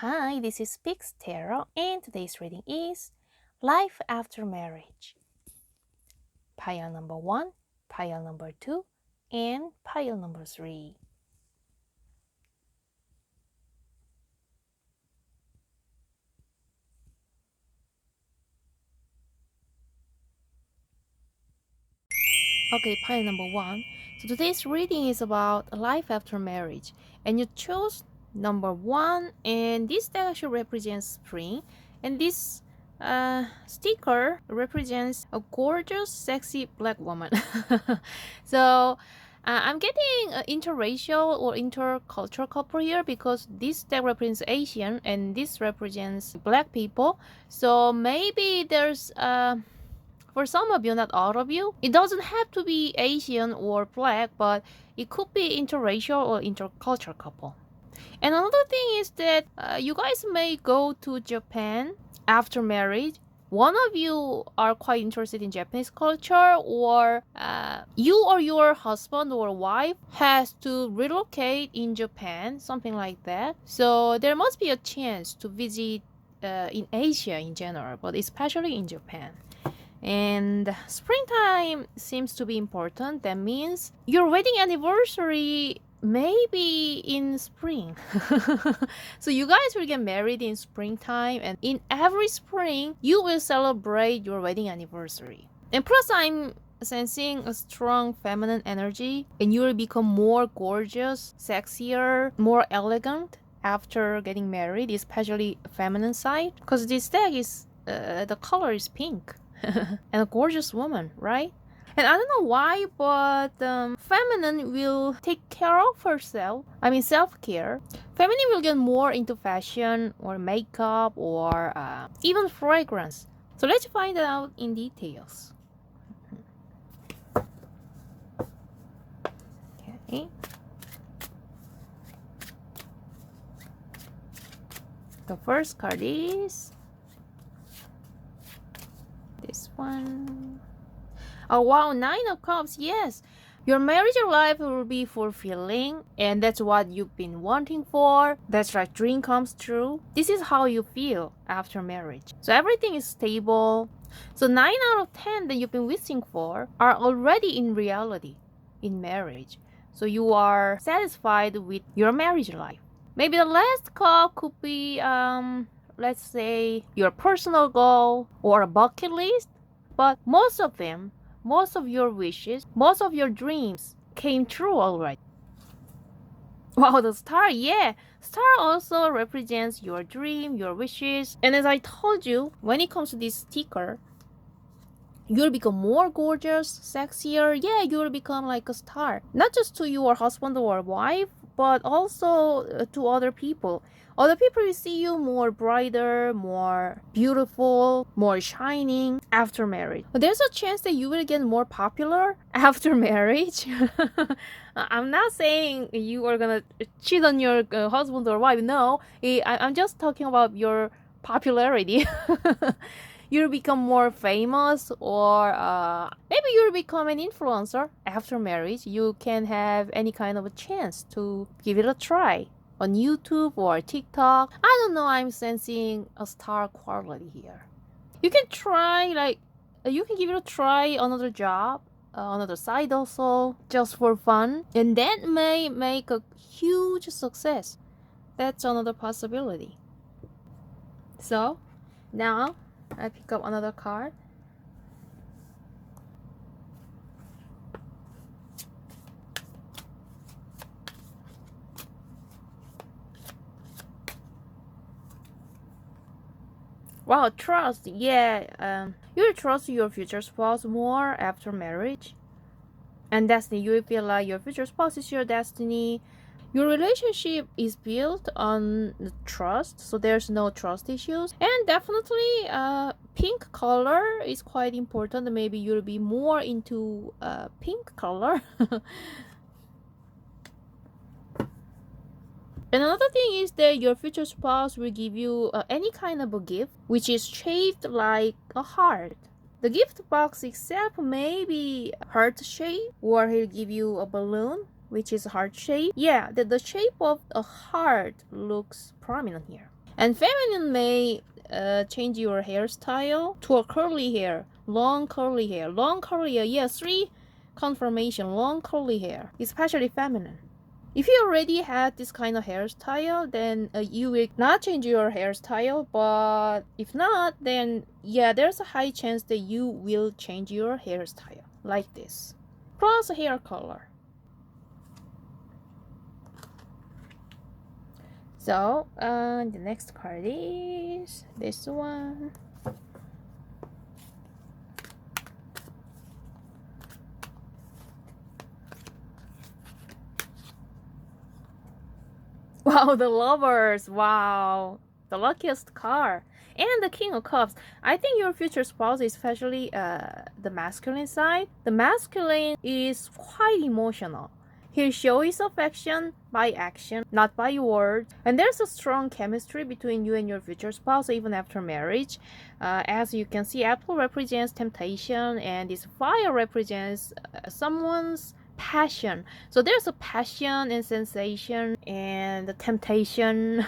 Hi, this is Spix Tarot, and today's reading is Life After Marriage. Pile number 1, pile number 2, and pile number 3. Okay, pile number 1. So today's reading is about life after marriage, and you chose number 1, and this deck actually represents spring, and this sticker represents a gorgeous, sexy black woman. So I'm getting an interracial or intercultural couple here because this deck represents Asian and this represents black people. So maybe there's for some of you, not all of you, it doesn't have to be Asian or black, but it could be interracial or intercultural couple. And another thing is that you guys may go to Japan after marriage. One of you are quite interested in Japanese culture, or you or your husband or wife has to relocate in Japan, something like that. So there must be a chance to visit in Asia in general, but especially in Japan. And springtime seems to be important. That means your wedding anniversary may be in spring. So you guys will get married in springtime, and in every spring you will celebrate your wedding anniversary. And plus I'm sensing a strong feminine energy, and you will become more gorgeous, sexier, more elegant after getting married, especially feminine side, because this deck is the color is pink. And a gorgeous woman, right? And I don't know why, but feminine will take care of herself. I mean, self-care. Feminine will get more into fashion or makeup or even fragrance. So let's find out in details. Okay. The first card is this one. Oh wow, 9 of Cups. Yes, your marriage life will be fulfilling, and that's what you've been wanting for. That's right, dream comes true. This is how you feel after marriage. So everything is stable. So 9 out of 10 that you've been wishing for are already in reality in marriage. So you are satisfied with your marriage life. Maybe the last cup could be let's say your personal goal or a bucket list, but most of them, most of your wishes, most of your dreams came true already. Wow, the star, yeah. Star also represents your dream, your wishes. And as I told you, when it comes to this sticker, you'll become more gorgeous, sexier. Yeah, you'll become like a star. Not just to your husband or wife, but also to other people. Other people will see you more brighter, more beautiful, more shining after marriage. But there's a chance that you will get more popular after marriage. I'm not saying you are gonna cheat on your husband or wife. No, I'm just talking about your popularity. You'll become more famous, or maybe you'll become an influencer after marriage. You can have any kind of a chance to give it a try on YouTube or TikTok. I don't know, I'm sensing a star quality here. You can try, like, you can give it a try, another job, another side also, just for fun. And that may make a huge success. That's another possibility. So, now, I pick up another card. Wow, trust. Yeah, you trust your future spouse more after marriage. And destiny, you will feel like your future spouse is your destiny. Your relationship is built on the trust, so there's no trust issues. And definitely, pink color is quite important. Maybe you'll be more into pink color. And another thing is that your future spouse will give you any kind of a gift which is shaped like a heart. The gift box itself may be heart shape, or he'll give you a balloon which is heart shape. Yeah, the shape of a heart looks prominent here. And feminine may change your hairstyle to a curly hair, long curly hair, long curly hair. Yeah, 3 confirmation, long curly hair, especially feminine. If you already had this kind of hairstyle, then you will not change your hairstyle. But if not, then yeah, there's a high chance that you will change your hairstyle like this. Plus hair color. So the next card is this one. Wow, the lovers. Wow, the luckiest card. And the King of Cups. I think your future spouse, especially the masculine side, the masculine is quite emotional. He shows affection by action, not by words. And there's a strong chemistry between you and your future spouse, even after marriage. As you can see, Apple represents temptation, and this fire represents someone's passion. So there's a passion and sensation and the temptation.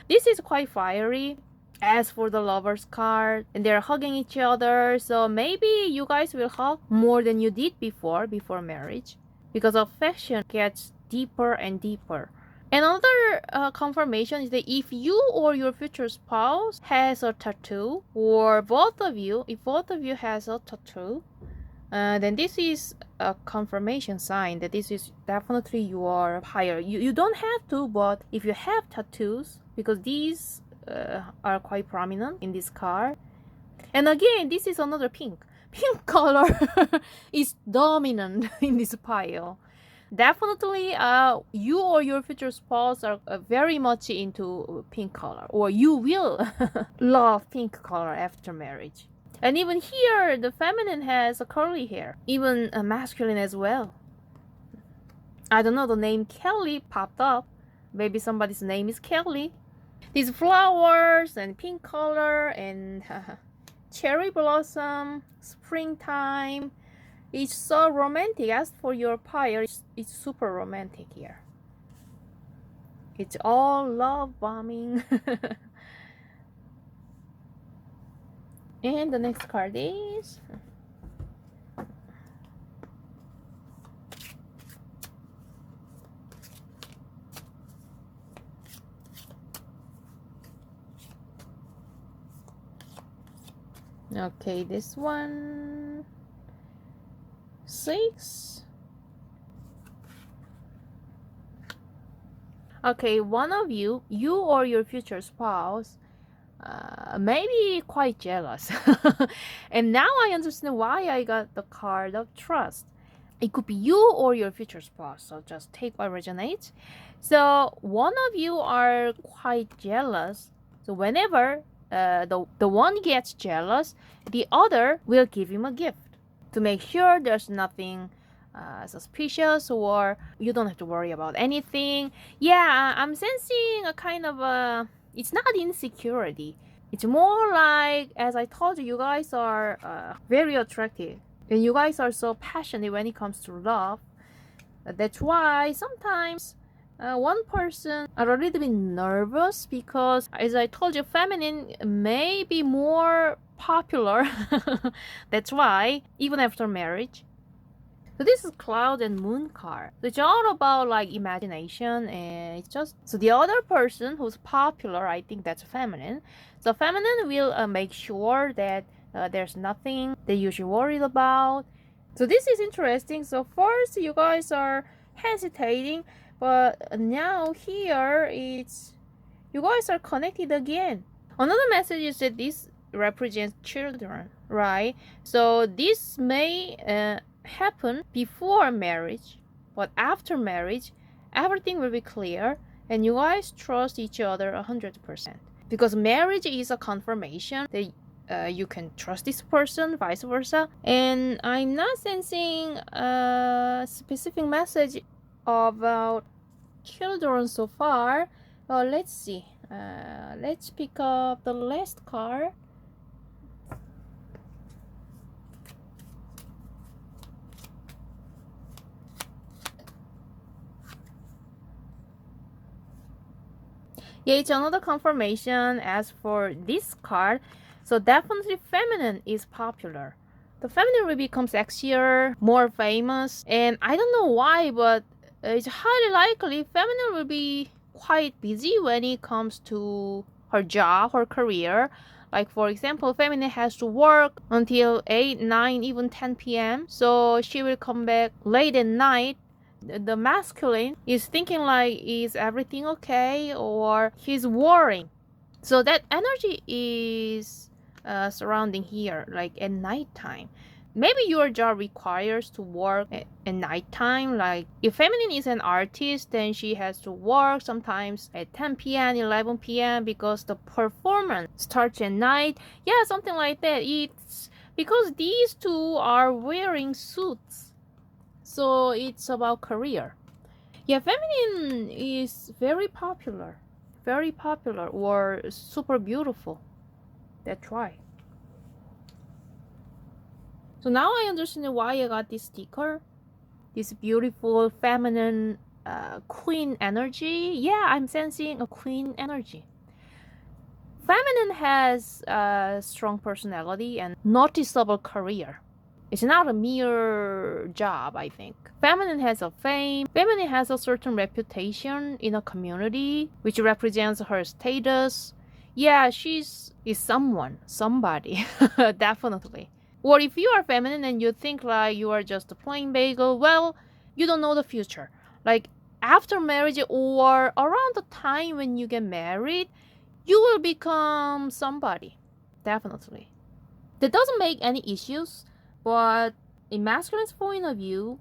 This is quite fiery. As for the lovers card, and they're hugging each other, so maybe you guys will hug more than you did before marriage, because affection gets deeper and deeper. Another confirmation is that if you or your future spouse has a tattoo, or both of you, if both of you has a tattoo, then this is a confirmation sign that this is definitely your higher. You don't have to, but if you have tattoos, because these are quite prominent in this card. And again, this is another pink. Pink color is dominant in this pile. Definitely, you or your future spouse are very much into pink color, or you will love pink color after marriage. And even here, the feminine has a curly hair, even a masculine as well. I don't know, the name Kelly popped up. Maybe somebody's name is Kelly. These flowers and pink color and cherry blossom, springtime. It's so romantic. As for your pile, it's super romantic here. It's all love bombing. And the next card is... okay, this one... 6. Okay, one of you or your future spouse, may be quite jealous. And now I understand why I got the card of trust. It could be you or your future spouse, so just take what resonates. So one of you are quite jealous. So whenever the one gets jealous, the other will give him a gift to make sure there's nothing suspicious, or you don't have to worry about anything. Yeah, I'm sensing a kind of it's not insecurity. It's more like, as I told you, you guys are very attractive. And you guys are so passionate when it comes to love. That's why sometimes one person are a little bit nervous, because, as I told you, feminine may be more popular. That's why, even after marriage. So this is Cloud and Moon card. So it's all about like imagination, and it's just, so the other person who's popular, I think that's feminine. So feminine will make sure that there's nothing that you should worry about. So this is interesting. So first you guys are hesitating, but now here it's, you guys are connected again. Another message is that this represents children, right? So this may happen before marriage, but after marriage everything will be clear and you guys trust each other 100%, because marriage is a confirmation that you can trust this person, vice versa. And I'm not sensing a specific message about children so far. Let's see, let's pick up the last card. Yeah, it's another confirmation as for this card. So definitely feminine is popular. The feminine will become sexier, more famous, and I don't know why, but it's highly likely feminine will be quite busy when it comes to her job, her career. Like for example, feminine has to work until 8, 9, even 10 p.m. So she will come back late at night. The masculine is thinking like, is everything okay, or he's worrying. So that energy is surrounding here, like at nighttime. Maybe your job requires to work at nighttime. Like if feminine is an artist, then she has to work sometimes at 10 p.m., 11 p.m. because the performance starts at night. Yeah, something like that. It's because these two are wearing suits. So it's about career. Yeah, feminine is very popular. Very popular or super beautiful. That's right. So now I understand why I got this sticker. This beautiful feminine queen energy. Yeah, I'm sensing a queen energy. Feminine has a strong personality and noticeable career. It's not a mere job, I think. Feminine has a fame. Feminine has a certain reputation in a community, which represents her status. Yeah, is someone, somebody, definitely. Or if you are feminine and you think like you are just a plain bagel, well, you don't know the future. Like after marriage or around the time when you get married, you will become somebody, definitely. That doesn't make any issues, but in masculine's point of view,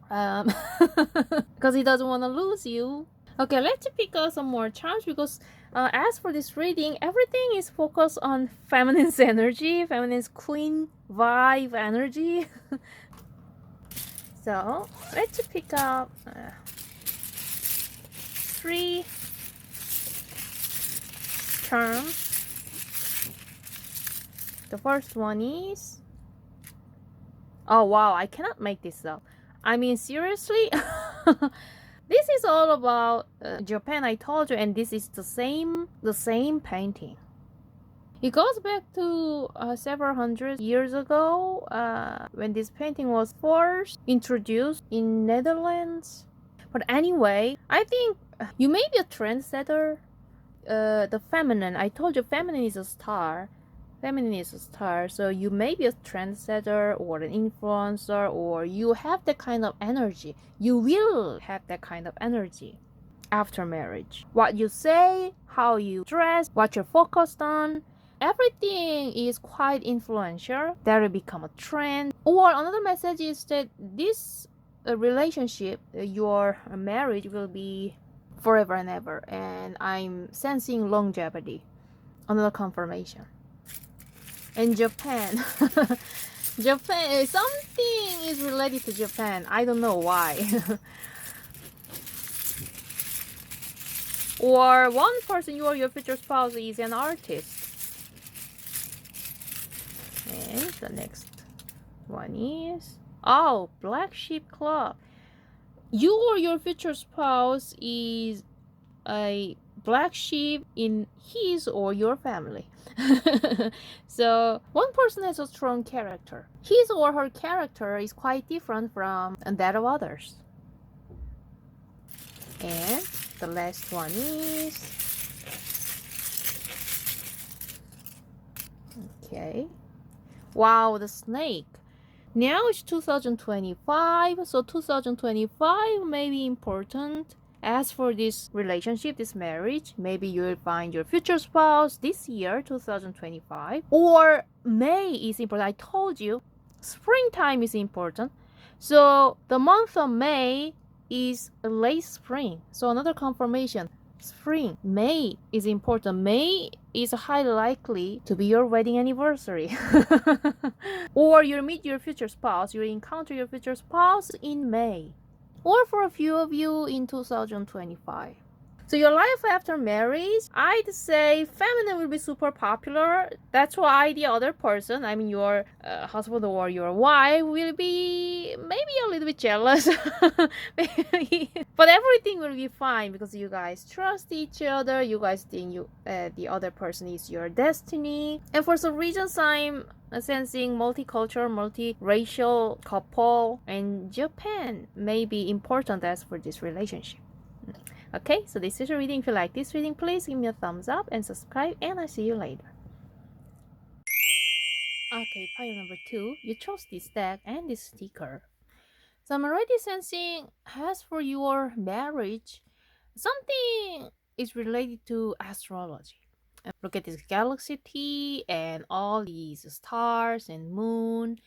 because he doesn't want to lose you. Okay, let's pick up some more charms because as for this reading, everything is focused on feminine's energy, feminine's queen vibe energy. So let's pick up 3 charms. The first one is, oh wow, I cannot make this up. I mean, seriously? This is all about Japan, I told you, and this is the same painting. It goes back to several hundred years ago when this painting was first introduced in Netherlands. But anyway, I think you may be a trendsetter. The feminine, I told you, feminine is a star. Feminine is a star, so you may be a trendsetter or an influencer, or you have that kind of energy. You will have that kind of energy after marriage. What you say, how you dress, what you're focused on, everything is quite influential. That will become a trend. Or another message is that this relationship, your marriage, will be forever and ever. And I'm sensing longevity. Another confirmation. And Japan. Japan, something is related to Japan. I don't know why. Or one person, you or your future spouse, is an artist. And the next one is, oh, Black Sheep Club. You or your future spouse is a black sheep in his or your family. So one person has a strong character. His or her character is quite different from that of others. And the last one is, okay, wow, the snake. Now it's 2025, so 2025 may be important. As for this relationship, this marriage, maybe you will find your future spouse this year, 2025. Or May is important. I told you, springtime is important. So the month of May is late spring. So another confirmation, spring, May is important. May is highly likely to be your wedding anniversary. Or you meet your future spouse, you encounter your future spouse in May. Or for a few of you in 2025. So your life after marriage, I'd say feminine will be super popular. That's why the other person, I mean your husband or your wife, will be maybe a little bit jealous. But everything will be fine because you guys trust each other. You guys think the other person is your destiny. And for some reasons, I'm sensing multicultural, multiracial couple, and Japan may be important as for this relationship. Okay, so this is a reading. If you like this reading, please give me a thumbs up and subscribe, and I'll see you later. Okay, pile number 2. You chose this deck and this sticker. So I'm already sensing, as for your marriage, something is related to astrology. Look at this galaxy T and all these stars and moon.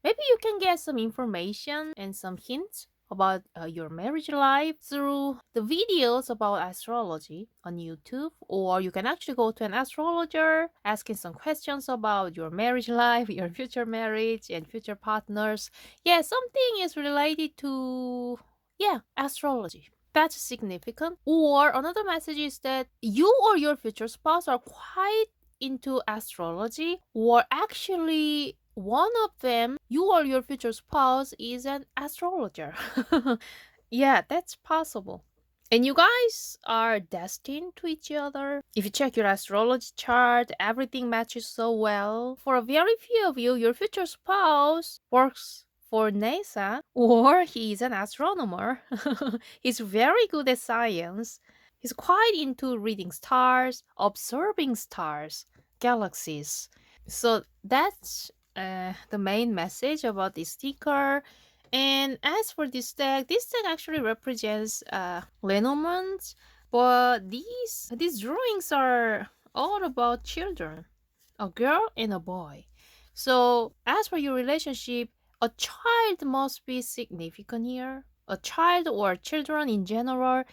Maybe you can get some information and some hints about your marriage life through the videos about astrology on YouTube, or you can actually go to an astrologer asking some questions about your marriage life, your future marriage, and future partners. Yeah, something is related to, astrology. That's significant. Or another message is that you or your future spouse are quite into astrology, or actually one of them, you or your future spouse, is an astrologer. Yeah, that's possible. And you guys are destined to each other. If you check your astrology chart, everything matches so well. For a very few of you, your future spouse works for NASA, or he is an astronomer. He's very good at science. He's quite into reading stars, observing stars, galaxies. So that's the main message about this sticker. And as for this deck actually represents Lenormand, but these drawings are all about children, a girl and a boy. So as for your relationship, a child must be significant here. A child or children in general.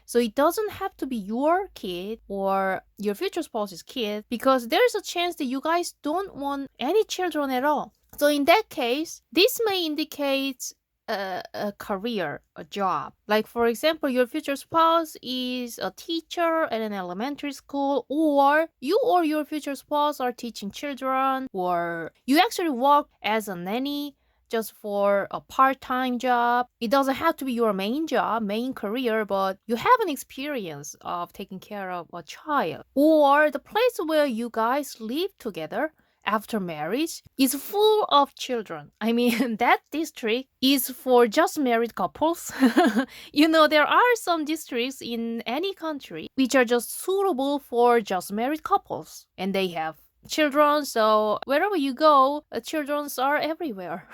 So it doesn't have to be your kid or your future spouse's kid, because there's a chance that you guys don't want any children at all. So in that case, this may indicate a career, a job. Like for example, your future spouse is a teacher at an elementary school, or you or your future spouse are teaching children, or you actually work as a nanny just for a part-time job. It doesn't have to be your main job, main career, but you have an experience of taking care of a child. Or the place where you guys live together after marriage is full of children. I mean, that district is for just married couples. There are some districts in any country which are just suitable for just married couples, and they have children, so wherever you go, children are everywhere.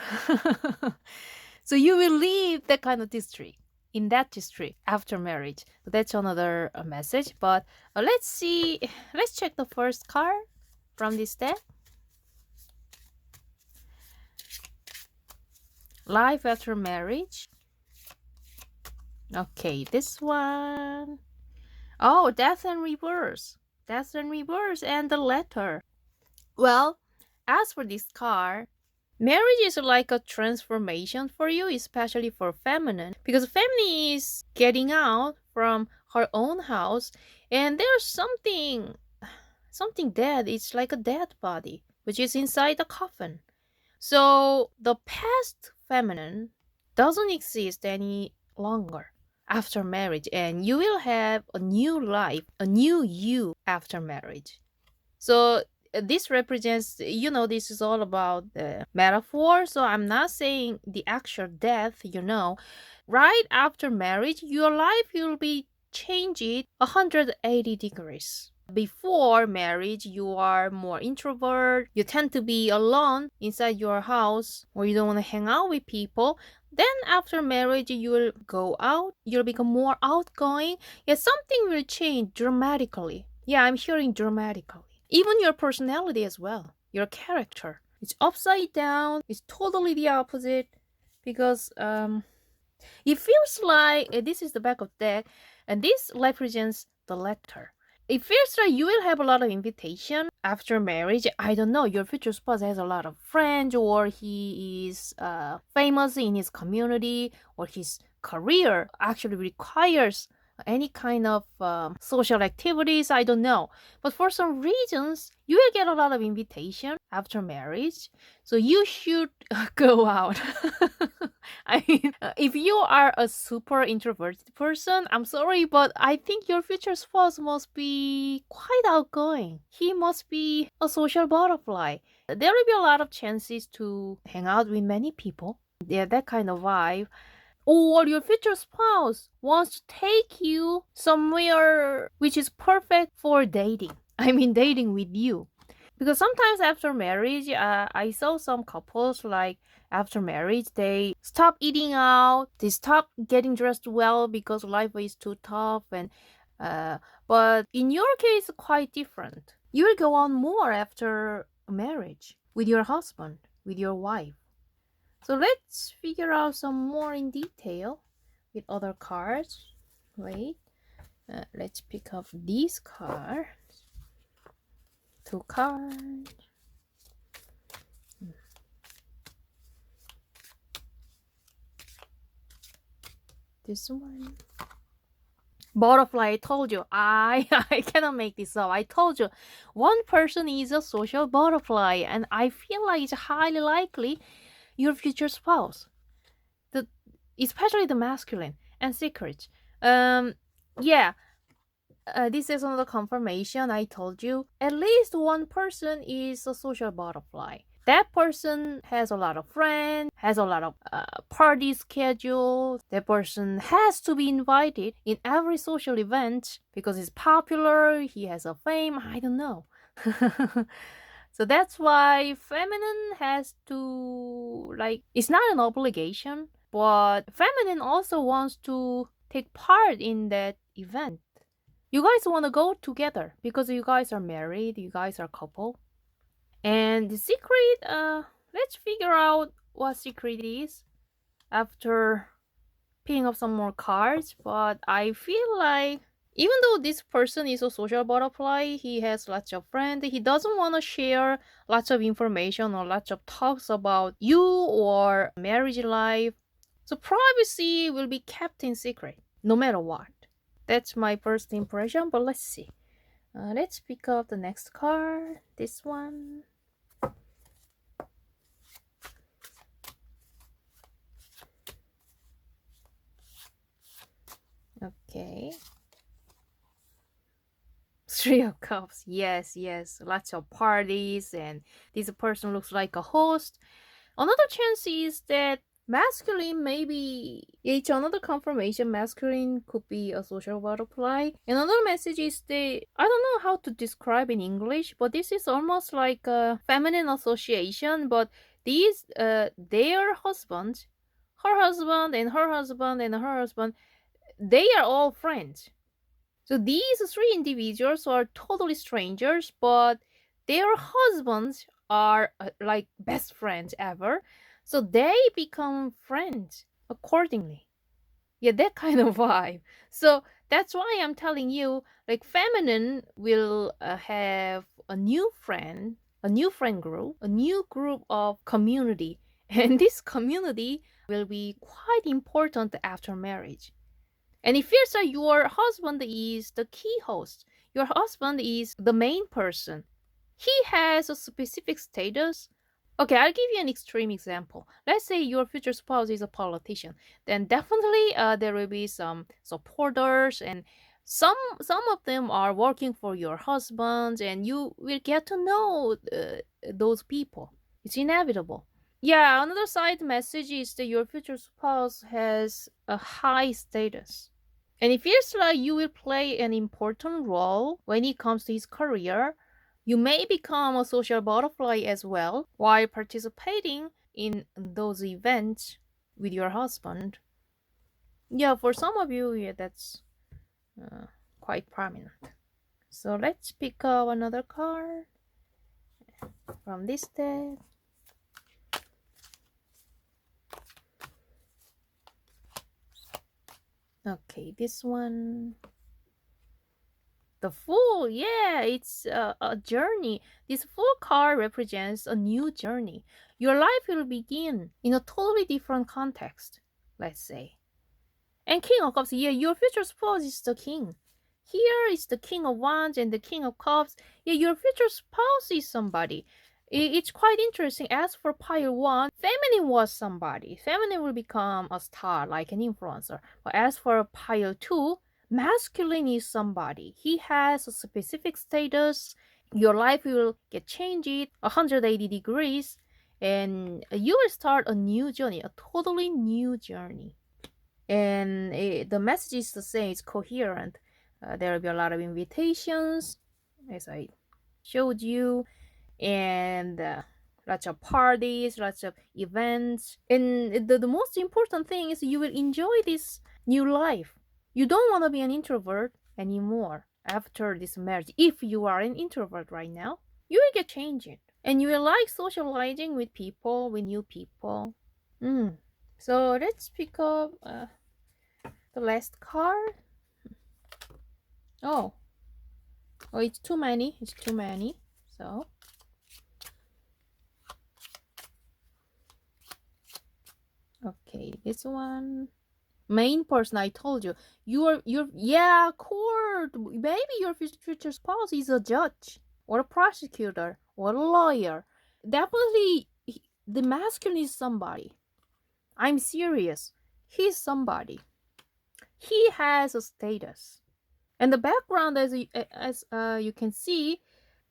So you will leave that kind of district, in that district after marriage. That's another message. But let's check the first card from this deck. Life after marriage. Okay, this one. Oh, death and reverse. Death and reverse, and the letter. Well, as for this card, marriage is like a transformation for you, especially for feminine, because feminine is getting out from her own house, and there's something dead. It's like a dead body, which is inside the coffin. So the past feminine doesn't exist any longer after marriage, and you will have a new life, a new you after marriage. So this represents, this is all about the metaphor. So I'm not saying the actual death, Right after marriage, your life will be changed 180 degrees. Before marriage, you are more introvert. You tend to be alone inside your house, or you don't want to hang out with people. Then after marriage, you will go out. You'll become more outgoing. Yeah, something will change dramatically. Yeah, I'm hearing dramatically. Even your personality as well, your character. It's upside down. It's totally the opposite, because it feels like this is the back of the deck, and this represents the letter. It feels like you will have a lot of invitation after marriage. I don't know, your future spouse has a lot of friends, or he is famous in his community, or his career actually requires any kind of social activities, I don't know. But for some reasons, you will get a lot of invitation after marriage. So you should go out. I mean, if you are a super introverted person, I'm sorry, but I think your future spouse must be quite outgoing. He must be a social butterfly. There will be a lot of chances to hang out with many people. Yeah, that kind of vibe. Or your future spouse wants to take you somewhere which is perfect for dating. I mean, dating with you. Because sometimes after marriage, I saw some couples like after marriage, they stop eating out, they stop getting dressed well because life is too tough. But in your case, quite different. You will go on more after marriage with your husband, with your wife. So let's figure out some more in detail with other cards. Wait, let's pick up these cards. 2 cards. This one. Butterfly, I told you. I cannot make this up. I told you. One person is a social butterfly, and I feel like it's highly likely your future spouse. Especially the masculine and secret. Yeah, this is another confirmation. I told you at least one person is a social butterfly. That person has a lot of friends, has a lot of party schedules. That person has to be invited in every social event because he's popular, he has a fame, I don't know. So that's why feminine has to, like, it's not an obligation, but feminine also wants to take part in that event. You guys want to go together because you guys are married, you guys are a couple. And the secret, let's figure out what secret is after picking up some more cards. But I feel like even though this person is a social butterfly, he has lots of friends, he doesn't want to share lots of information or lots of talks about you or marriage life. So privacy will be kept in secret no matter what. That's my first impression, but let's see. Let's pick up the next card. This one. Okay. 3 of Cups. Yes, yes. Lots of parties, and this person looks like a host. Another chance is that masculine, maybe it's another confirmation. Masculine could be a social butterfly. Another message is I don't know how to describe in English, but this is almost like a feminine association. But these, their husband, her husband, and her husband, and her husband, they are all friends. So these 3 individuals are totally strangers, but their husbands are like best friends ever. So they become friends accordingly. Yeah, that kind of vibe. So that's why I'm telling you, like, feminine will have a new friend group, a new group of community. And this community will be quite important after marriage. And it feels like your husband is the key host. Your husband is the main person. He has a specific status. Okay, I'll give you an extreme example. Let's say your future spouse is a politician. Then definitely there will be some supporters, and some of them are working for your husband, and you will get to know those people. It's inevitable. Yeah, another side message is that your future spouse has a high status. And it feels like you will play an important role when it comes to his career. You may become a social butterfly as well while participating in those events with your husband. Yeah, for some of you, yeah, that's quite prominent. So let's pick up another card from this deck. Okay, this one. The Fool, yeah, it's a journey. This Fool card represents a new journey. Your life will begin in a totally different context, let's say. And King of Cups, yeah, your future spouse is the king. Here is the King of Wands and the King of Cups. Yeah, your future spouse is somebody. It's quite interesting. As for Pile 1, feminine was somebody. Feminine will become a star, like an influencer. But as for Pile 2, masculine is somebody. He has a specific status. Your life will get changed 180 degrees. And you will start a new journey, a totally new journey. And the message is the same, it's coherent. There will be a lot of invitations, as I showed you, and lots of parties, lots of events. And the most important thing is you will enjoy this new life. You don't want to be an introvert anymore after this marriage. If you are an introvert right now, you will get changed. And you will like socializing with people, with new people. So let's pick up the last card. Oh, it's too many. It's too many. So okay, this one. Main person, I told you. You're yeah, court. Maybe your future spouse is a judge or a prosecutor or a lawyer. Definitely, the masculine is somebody. I'm serious. He's somebody. He has a status. And the background, as you can see,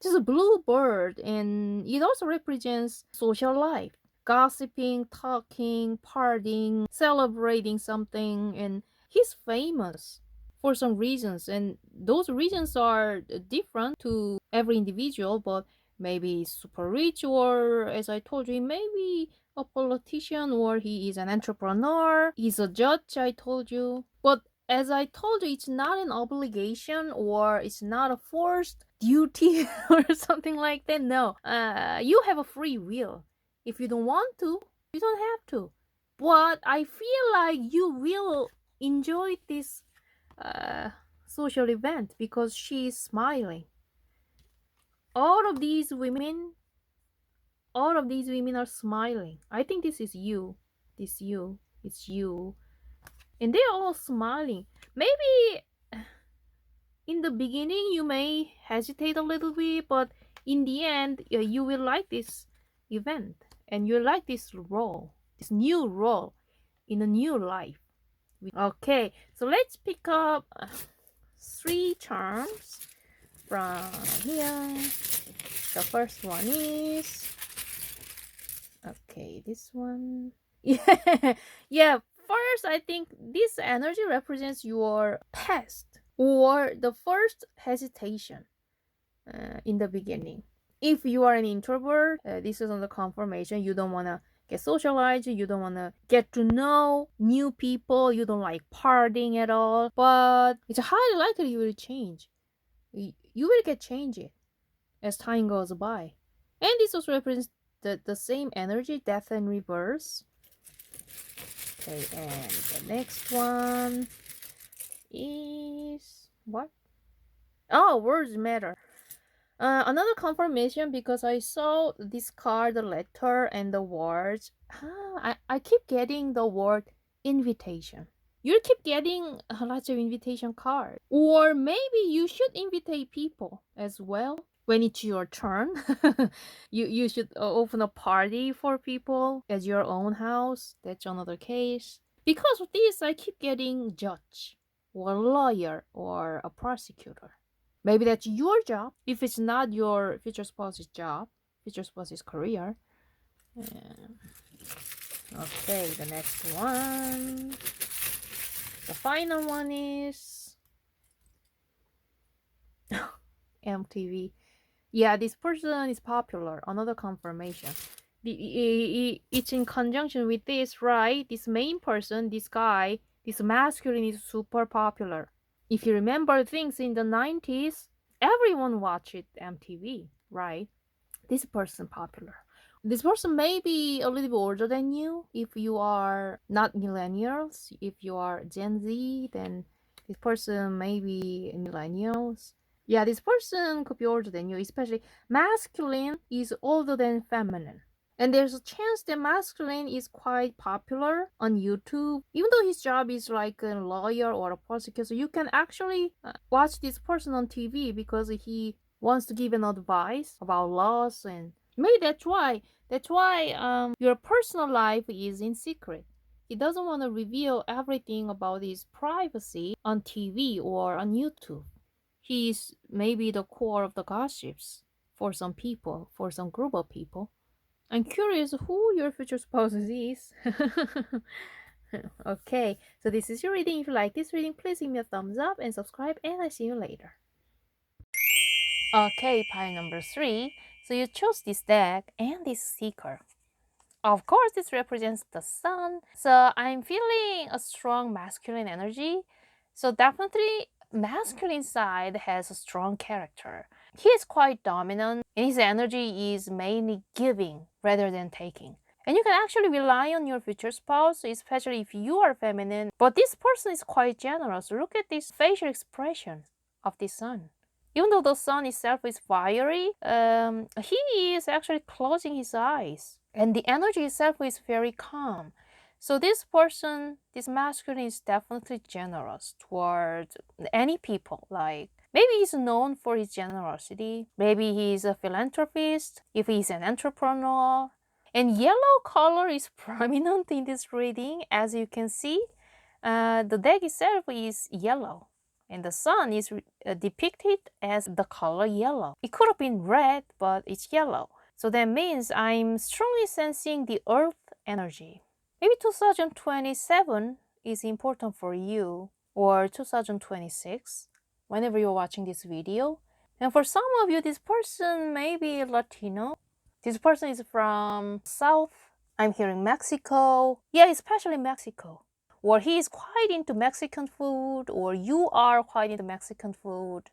just a blue bird, and it also represents social life, gossiping, talking, partying, celebrating something, and he's famous for some reasons, and those reasons are different to every individual, but maybe super rich, or as I told you, maybe a politician, or he is an entrepreneur, he's a judge, I told you. But as I told you, it's not an obligation or it's not a forced duty or something like that. No, you have a free will. If you don't want to, you don't have to. But I feel like you will enjoy this social event because she is smiling. All of these women are smiling. I think this is you. It's you. And they're all smiling. Maybe in the beginning you may hesitate a little bit, but in the end you will like this event and you like this role, this new role in a new life. Okay, so let's pick up 3 charms from here. The first one is okay, this one. Yeah, first I think this energy represents your past or the first hesitation in the beginning. If you are an introvert, this is on the confirmation. You don't want to get socialized, you don't want to get to know new people, you don't like partying at all, but it's highly likely you will change. You will get changed as time goes by. And this also represents the same energy, death and rebirth. Okay, and the next one is what? Oh, words matter. Another confirmation because I saw this card, the letter and the words. I keep getting the word invitation. You keep getting lots of invitation cards. Or maybe you should invite people as well. When it's your turn, you should open a party for people at your own house. That's another case. Because of this, I keep getting judge or lawyer or a prosecutor. Maybe that's your job. If it's not your future spouse's job, future spouse's career. Okay, the next one. The final one is MTV. Yeah, this person is popular. Another confirmation. It's in conjunction with this, right? This main person, this guy, this masculine is super popular. If you remember things in the 90s, everyone watched MTV, right? This person popular. This person may be a little bit older than you. If you are not millennials, if you are Gen Z, then this person may be millennials. Yeah, this person could be older than you, especially masculine is older than feminine. And there's a chance that masculine is quite popular on YouTube. Even though his job is like a lawyer or a prosecutor, you can actually watch this person on TV because he wants to give an advice about laws, and maybe that's why your personal life is in secret. He doesn't want to reveal everything about his privacy on TV or on YouTube. He's maybe the core of the gossips for some people, for some group of people. I'm curious who your future spouse is. Okay, so this is your reading. If you like this reading, please give me a thumbs up and subscribe, and I'll see you later. Okay, pile number 3. So you chose this deck and this seeker. Of course, this represents the sun. So I'm feeling a strong masculine energy. So definitely masculine side has a strong character. He is quite dominant and his energy is mainly giving rather than taking. And you can actually rely on your future spouse, especially if you are feminine. But this person is quite generous. Look at this facial expression of the sun. Even though the sun itself is fiery, he is actually closing his eyes. And the energy itself is very calm. So this person, this masculine is definitely generous towards any people. Like maybe he's known for his generosity. Maybe he's a philanthropist, if he's an entrepreneur. And yellow color is prominent in this reading. As you can see, the deck itself is yellow. And the sun is depicted as the color yellow. It could have been red, but it's yellow. So that means I'm strongly sensing the earth energy. Maybe 2027 is important for you, or 2026, whenever you're watching this video. And for some of you, this person may be Latino. This person is from South. I'm hearing Mexico. Yeah, especially Mexico. Or he is quite into Mexican food, or you are quite into Mexican food.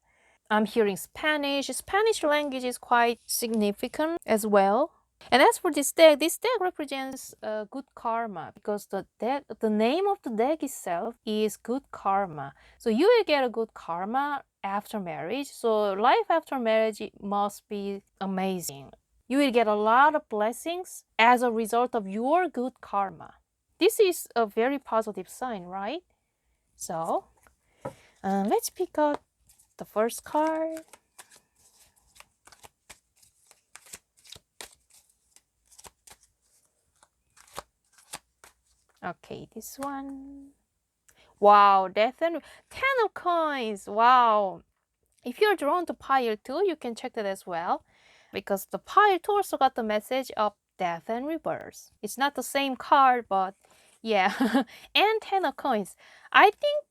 I'm hearing Spanish. Spanish language is quite significant as well. And as for this deck represents good karma because the name of the deck itself is good karma. So you will get a good karma after marriage. So life after marriage must be amazing. You will get a lot of blessings as a result of your good karma. This is a very positive sign, right? So let's pick out the first card. Okay, this one. Wow, Death and 10 of coins. Wow. If you're drawn to pile 2, you can check that as well. Because the pile 2 also got the message of death and rebirth. It's not the same card, but yeah. And 10 of coins. I think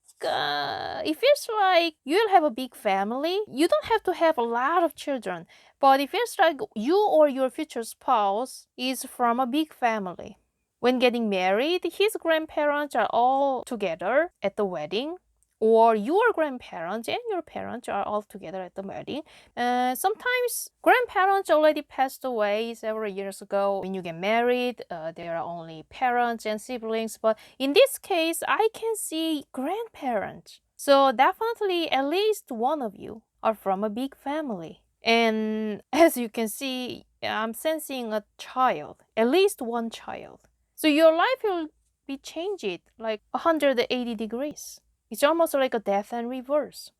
it feels like you'll have a big family. You don't have to have a lot of children, but it feels like you or your future spouse is from a big family. When getting married, his grandparents are all together at the wedding, or your grandparents and your parents are all together at the wedding. Sometimes grandparents already passed away several years ago. When you get married, there are only parents and siblings, but in this case, I can see grandparents. So definitely at least one of you are from a big family. And as you can see, I'm sensing a child, at least one child. So your life will be changed like 180 degrees. It's almost like a death and reverse.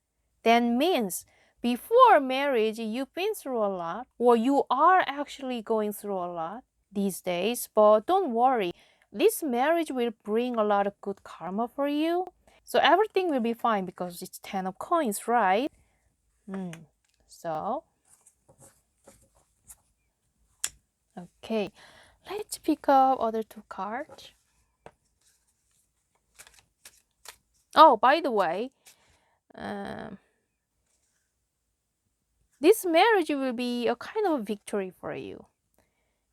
That means before marriage, you've been through a lot, or you are actually going through a lot these days. But don't worry, this marriage will bring a lot of good karma for you. So everything will be fine because it's 10 of coins, right? So, okay, let's pick up other 2 cards. Oh, by the way, this marriage will be a kind of a victory for you.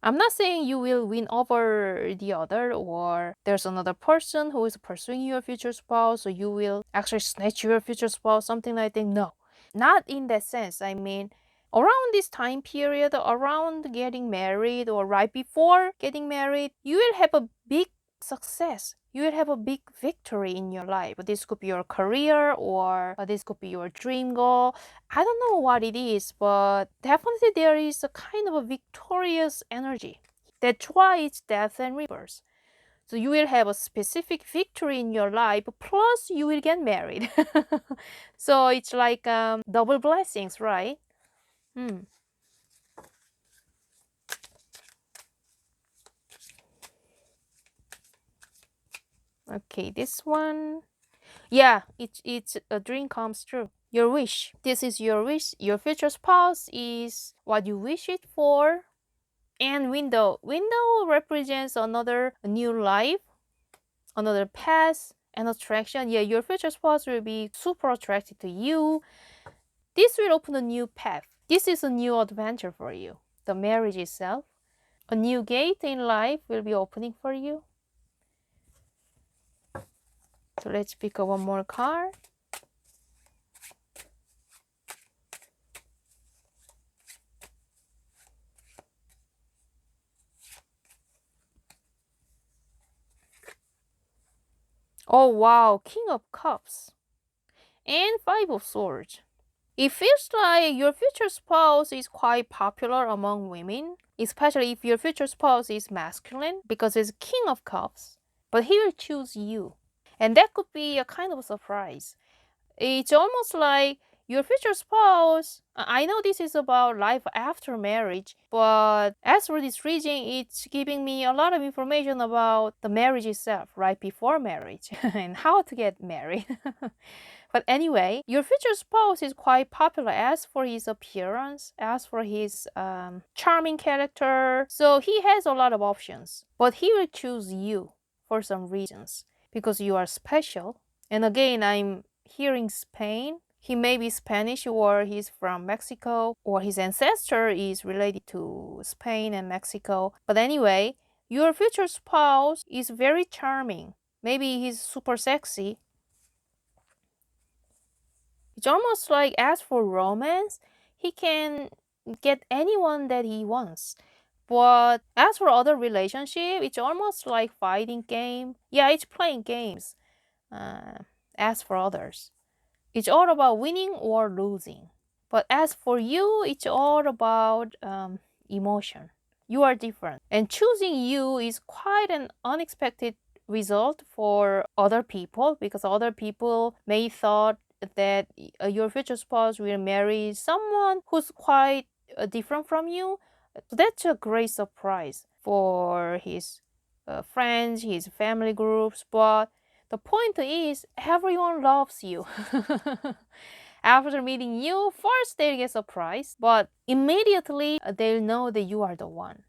I'm not saying you will win over the other, or there's another person who is pursuing your future spouse, so you will actually snatch your future spouse, something like that. No, not in that sense. I mean, around this time period, around getting married or right before getting married, you will have a big success. You will have a big victory in your life. This could be your career, or this could be your dream goal. I don't know what it is, but definitely there is a kind of a victorious energy That's why it's death and rebirth. So you will have a specific victory in your life, plus you will get married. So it's like double blessings, right? Okay, this one. Yeah, it's a dream comes true. Your wish. This is your wish. Your future spouse is what you wish it for. And window. Window represents another new life, another path, and attraction. Yeah, your future spouse will be super attracted to you. This will open a new path. This is a new adventure for you. The marriage itself. A new gate in life will be opening for you. So let's pick up one more card. Oh wow, King of Cups and Five of Swords. It feels like your future spouse is quite popular among women, especially if your future spouse is masculine because it's King of Cups, but he will choose you. And that could be a kind of a surprise. It's almost like your future spouse. I know this is about life after marriage, but as for this reading, it's giving me a lot of information about the marriage itself, right before marriage, and how to get married. But anyway, your future spouse is quite popular as for his appearance, as for his charming character. So he has a lot of options, but he will choose you for some reasons because you are special. And again, I'm hearing Spain. He may be Spanish or he's from Mexico or his ancestor is related to Spain and Mexico. But anyway, your future spouse is very charming. Maybe he's super sexy. It's almost like as for romance, he can get anyone that he wants. But as for other relationship, it's almost like fighting game. Yeah, it's playing games. As for others, it's all about winning or losing. But as for you, it's all about emotion. You are different. And choosing you is quite an unexpected result for other people because other people may thought that your future spouse will marry someone who's quite different from you. So that's a great surprise for his friends, his family groups. But the point is, everyone loves you. After meeting you, first they'll get surprised, but immediately they'll know that you are the one.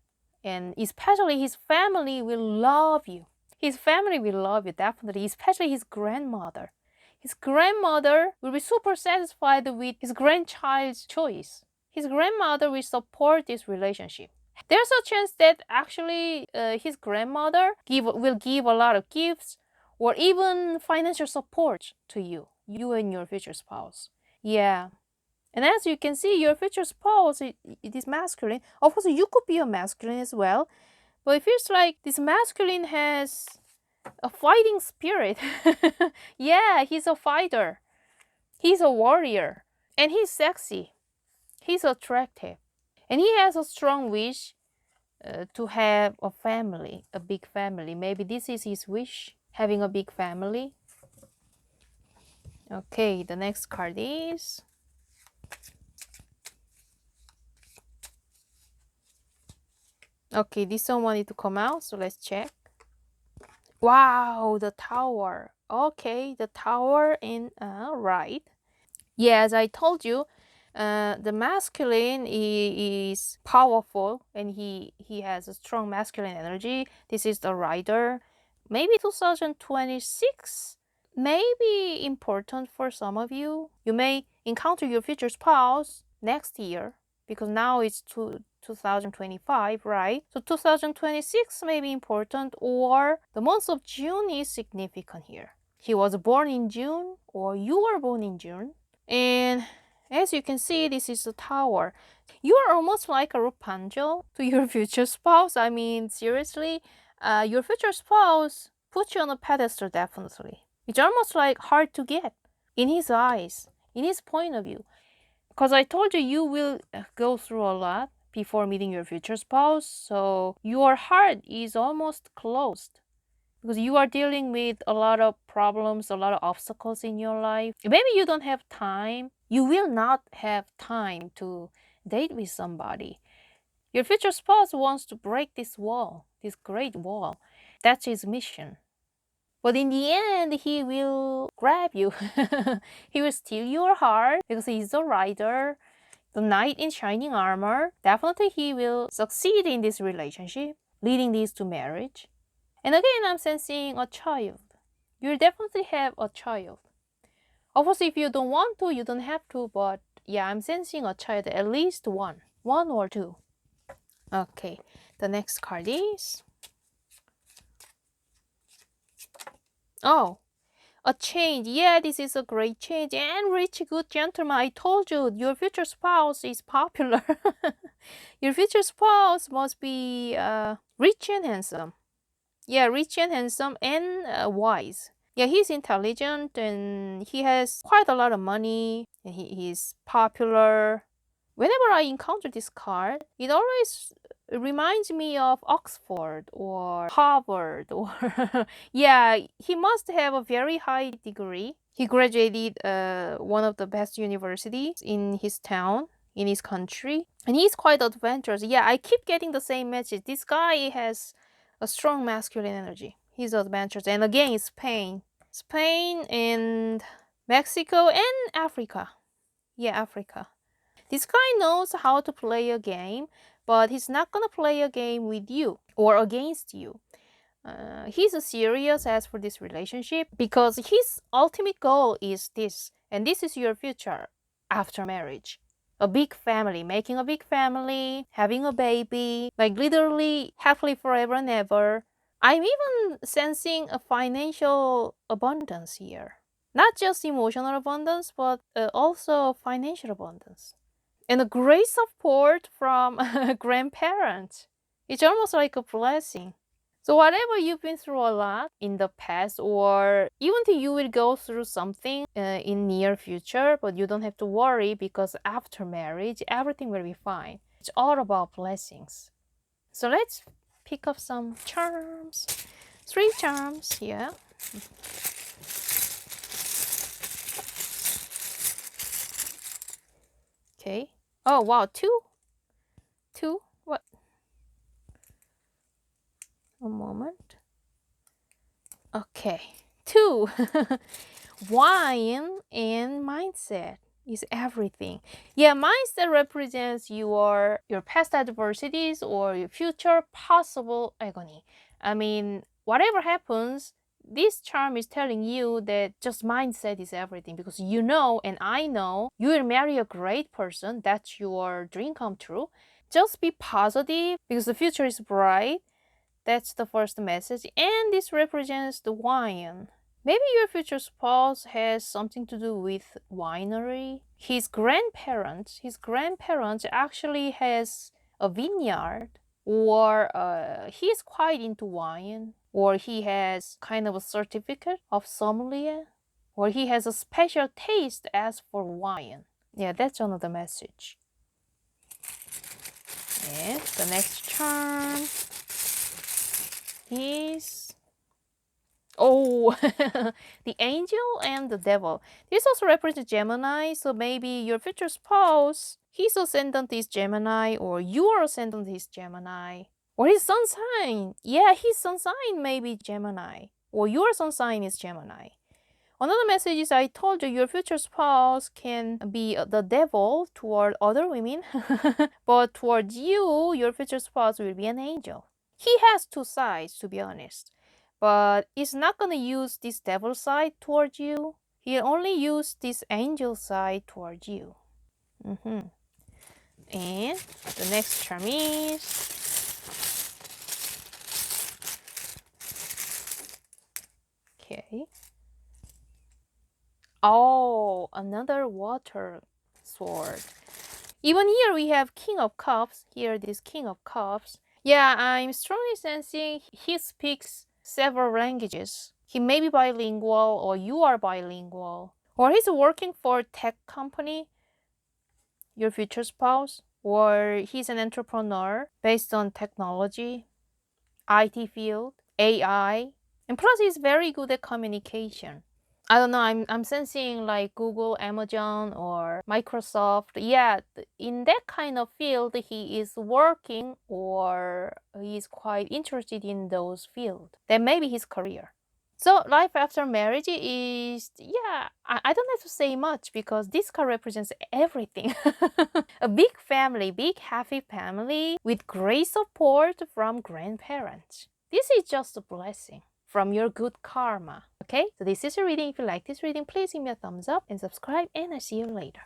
And especially his family will love you. His family will love you, definitely, especially his grandmother. His grandmother will be super satisfied with his grandchild's choice. His grandmother will support this relationship. There's a chance that actually his grandmother will give a lot of gifts or even financial support to you and your future spouse. Yeah. And as you can see, your future spouse it is masculine. Of course, you could be a masculine as well, but it feels like this masculine has a fighting spirit. Yeah, he's a fighter. He's a warrior. And he's sexy. He's attractive. And he has a strong wish to have a family, a big family. Maybe this is his wish, having a big family. Okay, the next card is... Okay, this one wanted to come out, so let's check. Wow, the tower. Okay, the tower in right. Yeah, as I told you, the masculine is powerful and he has a strong masculine energy. This is the rider. Maybe 2026 may be important for some of you. You may encounter your future spouse next year because now it's 2025, right? So 2026 may be important, or the month of June is significant here. He was born in June or you were born in June. And as you can see, this is a tower. You are almost like a Rapunzel to your future spouse. I mean, seriously, your future spouse puts you on a pedestal, definitely. It's almost like hard to get in his eyes, in his point of view. Because I told you, you will go through a lot. before meeting your future spouse, so your heart is almost closed because you are dealing with a lot of problems, a lot of obstacles in your life. Maybe you don't have time. You will not have time to date with somebody. Your future spouse wants to break this wall, this great wall. That's his mission. But in the end, he will grab you. He will steal your heart because he's a rider, the knight in shining armor. Definitely he will succeed in this relationship, leading this to marriage. And again, I'm sensing a child. You'll definitely have a child. Of course, if you don't want to, you don't have to, but yeah, I'm sensing a child, at least one or two. Okay, the next card is, oh, a change. Yeah, this is a great change. And rich, good gentleman, I told you, your future spouse is popular. Your future spouse must be rich and handsome. Yeah, rich and handsome and wise. Yeah, he's intelligent and he has quite a lot of money. And he's popular. Whenever I encounter this card, it always reminds me of Oxford or Harvard or yeah, he must have a very high degree. He graduated one of the best universities in his town, in his country, and he's quite adventurous. Yeah, I keep getting the same message. This guy has a strong masculine energy. He's adventurous, and again, Spain and Mexico and Africa. Yeah, Africa. This guy knows how to play a game, but he's not gonna play a game with you or against you. He's serious as for this relationship because his ultimate goal is this, and this is your future after marriage. A big family, making a big family, having a baby, like literally happily forever and ever. I'm even sensing a financial abundance here. Not just emotional abundance, but also financial abundance. And a great support from grandparents. It's almost like a blessing. So whatever you've been through a lot in the past, or even if you will go through something in near future, but you don't have to worry because after marriage, everything will be fine. It's all about blessings. So let's pick up some charms. 3 charms here. Okay. Oh, wow, 2? 2? What? A moment. Okay. 2. Wine and mindset is everything. Yeah, mindset represents your past adversities or your future possible agony. I mean, whatever happens, this charm is telling you that just mindset is everything, because you know, and I know, you will marry a great person. That's your dream come true. Just be positive because the future is bright. That's the first message. And this represents the wine. Maybe your future spouse has something to do with winery. His grandparents actually has a vineyard, or he is quite into wine, or he has kind of a certificate of sommelier, or he has a special taste as for wine. Yeah, that's another message. And the next charm is, oh, the angel and the devil. This also represents Gemini, so maybe your future spouse, his ascendant is Gemini, or your ascendant is Gemini, or his sun sign. Yeah, his sun sign may be Gemini, or your sun sign is Gemini. Another message is, I told you, your future spouse can be the devil toward other women, but towards you, your future spouse will be an angel. He has 2 sides, to be honest, but he's not gonna use this devil side towards you. He'll only use this angel side towards you. And the next charm is, okay. Oh, another water sword. Even here we have King of Cups. Here, this King of Cups. Yeah, I'm strongly sensing he speaks several languages. He may be bilingual, or you are bilingual, or he's working for a tech company, your future spouse, or he's an entrepreneur based on technology, IT field, AI, and plus he's very good at communication. I don't know, I'm sensing like Google, Amazon, or Microsoft. Yeah, in that kind of field, he is working or he's quite interested in those fields. That may be his career. So life after marriage is, yeah, I don't have to say much because this card represents everything. A big family, big happy family with great support from grandparents. This is just a blessing from your good karma. Okay, so this is a reading. If you like this reading, please give me a thumbs up and subscribe, and I'll see you later.